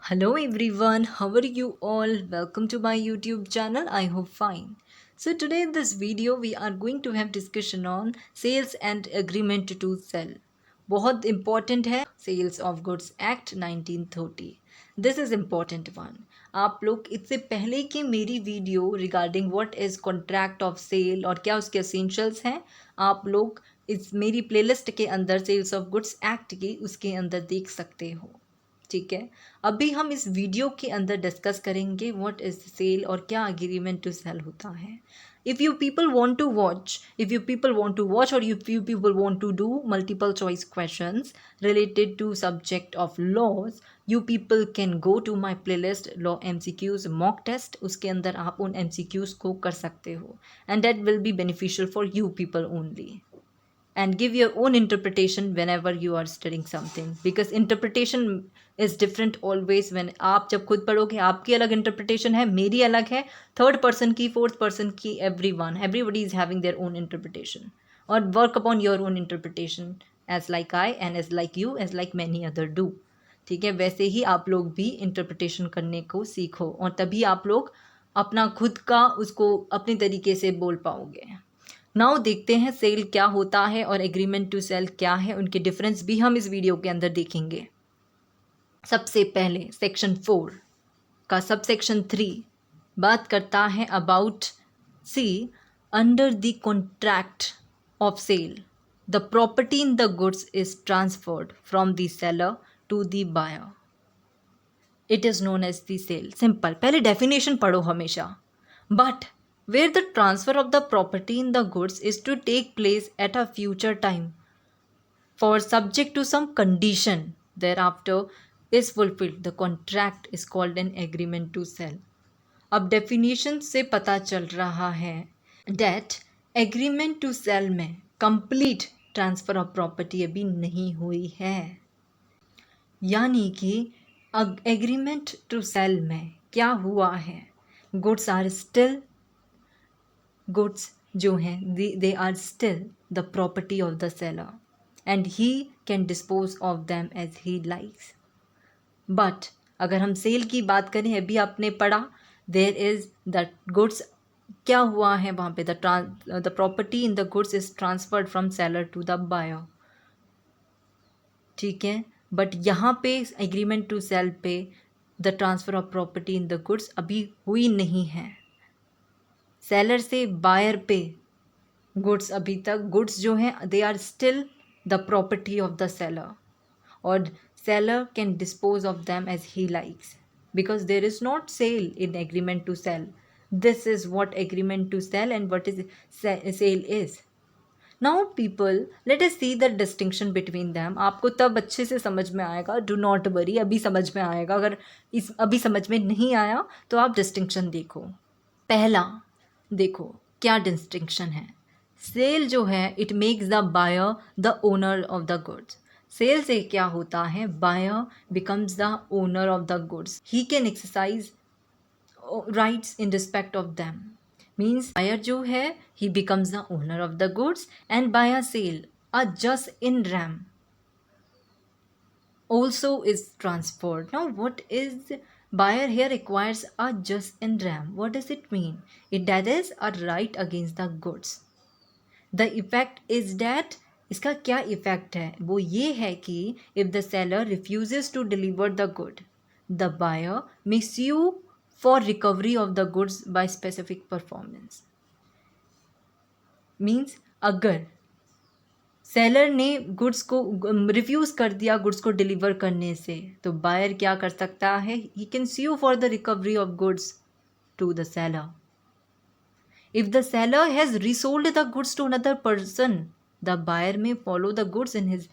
Hello everyone, how are you all? Welcome to my YouTube channel. I hope fine. So today in this video we are going to have discussion on sales and agreement to sell. बहुत important है Sales of Goods Act 1930. This is important one. आप लोग इससे पहले की मेरी video regarding what is contract of sale और क्या उसके एसेंशियल्स हैं आप लोग इस मेरी प्लेलिस्ट के अंदर सेल्स ऑफ गुड्स एक्ट की उसके अंदर देख सकते हो। ठीक है, अभी हम इस वीडियो के अंदर डिस्कस करेंगे व्हाट इज सेल और क्या अग्रीमेंट टू सेल होता है। If you people want to watch और if you people want to do multiple choice questions related to subject of laws, you people can go to my playlist law MCQs mock test. उसके अंदर आप उन MCQs को कर सकते हो and that will be beneficial for you people only and give your own interpretation whenever you are studying something, because interpretation is different always। when आप जब खुद पढ़ोगे आपकी अलग interpretation है, मेरी अलग है, थर्ड पर्सन की, फोर्थ पर्सन की, everybody is having their own interpretation, और work upon your own interpretation as like I and as like you as like many other do। ठीक है, वैसे ही आप लोग भी इंटरप्रिटेशन करने को सीखो और तभी आप लोग अपना खुद का उसको अपने तरीके से बोल पाओगे। नाउ देखते हैं सेल क्या होता है और एग्रीमेंट टू सेल क्या है, उनके डिफरेंस भी हम इस वीडियो के अंदर देखेंगे। सबसे पहले सेक्शन 4 का सब सेक्शन 3 बात करता है about see under the contract of sale the property in the goods is transferred from the seller to the buyer, it is known as the sale. Simple, पहले डेफिनेशन पढ़ो हमेशा। But where the transfer of the property in the goods is to take place at a future time for subject to some condition thereafter is fulfilled, the contract is called an agreement to sell। अब definition से पता चल रहा है that agreement to sell में complete transfer of property अभी नहीं हुई है, यानी कि एग्रीमेंट टू सेल में क्या हुआ है, गुड्स आर स्टिल गुड्स जो हैं they are still the property of the seller and he can dispose of them as he likes. But अगर हम सेल की बात करें, अभी आपने पढ़ा देयर इज द गुड्स, क्या हुआ है वहाँ पे, the property in the goods is transferred from seller to the buyer. ठीक है, बट यहाँ पे एग्रीमेंट टू सेल पे the transfer of property in the goods अभी हुई नहीं है, सेलर से बायर पे गुड्स अभी तक गुड्स जो हैं they are still the property of the seller और seller can dispose of them as he likes because there is not sale in agreement to sell. This is what agreement to sell and what is sale is. Now people let us see the distinction between them. आपको तब अच्छे से समझ में आएगा, do not worry, अभी समझ में आएगा। अगर इस अभी समझ में नहीं आया तो आप डिस्टिंक्शन देखो। पहला देखो क्या डिस्टिंक्शन है, सेल जो है it makes the buyer the owner of the goods. Sale से क्या होता है, buyer becomes the owner of the goods, he can exercise rights in respect of them. Means buyer जो है he becomes the owner of the goods and by a sale a jus in rem also is transferred। Now what is buyer here acquires a just in RAM? What does it mean? That is a right against the goods। The effect is that इसका क्या effect है, वो ये है कि if the seller refuses to deliver the good, the buyer may sue for recovery of the goods by specific performance। Means अगर seller ने goods को रिफ्यूज़ कर दिया गुड्स को डिलीवर करने से, तो बायर क्या कर सकता है, he can sue for the recovery of goods to the seller. If the seller has resold the goods to another person, the buyer may follow the goods in his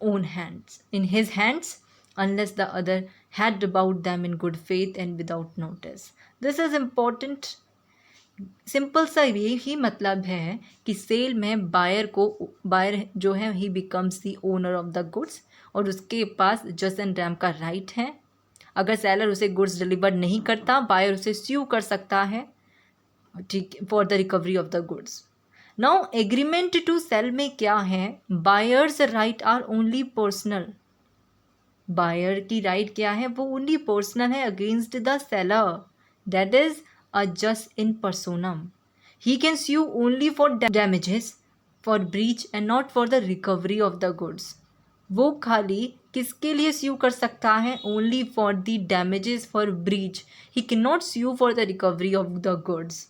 own hands unless the other had about them in good faith and without notice। This is important। Simple सा यही मतलब है कि cell में buyer जो है he becomes the owner of the goods और उसके पास जस्ट एंड रैम का राइट है। अगर सेलर उसे गुड्स डिलीवर नहीं करता, बायर उसे स्यू कर सकता है, ठीक, for the recovery of the goods. Now agreement to sell में क्या है, buyers right are only personal. Buyer की राइट क्या है, वो ओनली पर्सनल है against the seller, that is a jus in personam. He can sue only for damages, for breach and not for the recovery of the goods. वो खाली किसके लिए sue कर सकता है, only for the damages for breach. He can not sue for the recovery of the goods.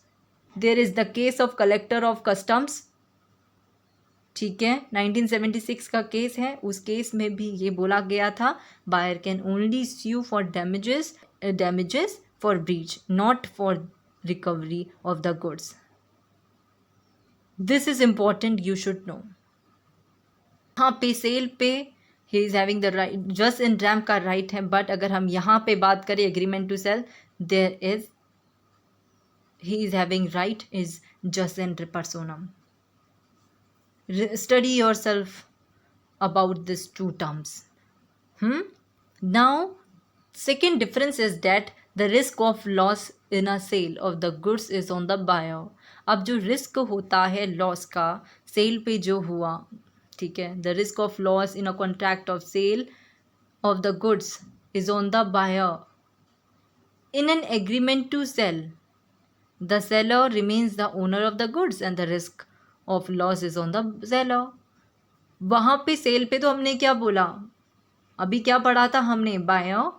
There is the case of collector of customs. ठीक है, 1976 का केस है. उस केस में भी ये बोला गया था, buyer can only sue for damages for breach, not for recovery of the goods. This is important, you should know. यहाँ पे सेल पे he is having the right, just in rem का राइट है, बट अगर हम यहाँ पे बात करें agreement to sell, there is he is having right is just in personam. Study yourself about these two terms. Now, second difference is that the risk of loss in a sale of the goods is on the buyer. अब जो risk होता है loss का cell पे जो हुआ, ठीक है, the risk of loss in a contract of sale of the goods is on the buyer. In an agreement to sell, the seller remains the owner of the goods and the risk of loss is on the seller. वहाँ पे sale पे तो हमने क्या बोला, अभी क्या पढ़ा था हमने, buyer,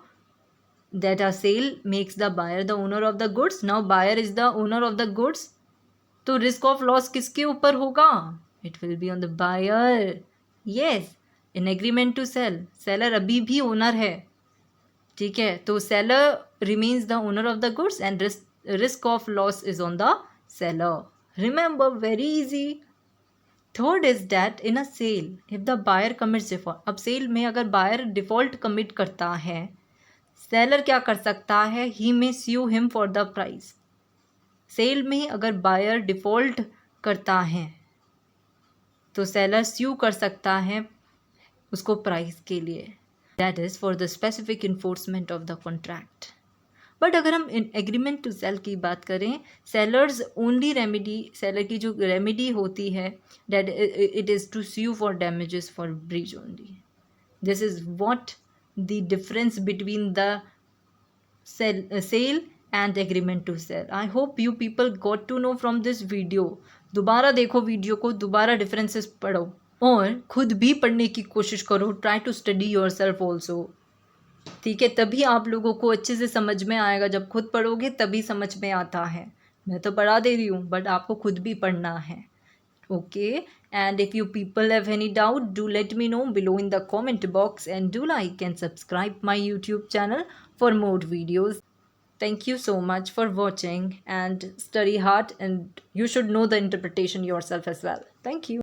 that a sale makes the buyer the owner of the goods. Now buyer is the owner of the goods. तो रिस्क ऑफ लॉस किसके ऊपर होगा, it will be on the buyer. Yes, in agreement to sell seller अभी भी owner है, ठीक है, तो seller remains the owner of the goods and risk of loss is on the seller. Remember, very easy. Third is that in a sale, if the buyer commits default, अब cell में अगर buyer default commit करता है, seller क्या कर सकता है, he may sue him for the price. Sale में अगर बायर डिफॉल्ट करता है तो सेलर स्यू कर सकता है उसको प्राइस के लिए, that is for the specific enforcement of the contract. But अगर हम एग्रीमेंट टू सेल की बात करें, सेलर्स ओनली रेमेडी, सेलर की जो रेमेडी होती है, that it is to sue for damages for breach only. This is what the difference between the sale and agreement to sell. I hope you people got to know from this video. दोबारा देखो video को, दोबारा differences पढ़ो और खुद भी पढ़ने की कोशिश करो. Try to study yourself also, ठीक है, तभी आप लोगों को अच्छे से समझ में आएगा. जब खुद पढ़ोगे तभी समझ में आता है. मैं तो पढ़ा दे रही हूँ, बट आपको खुद भी पढ़ना है. Okay, and if you people have any doubt, do let me know below in the comment box and do like and subscribe my YouTube channel for more videos. Thank you so much for watching and study hard, and you should know the interpretation yourself as well. Thank you.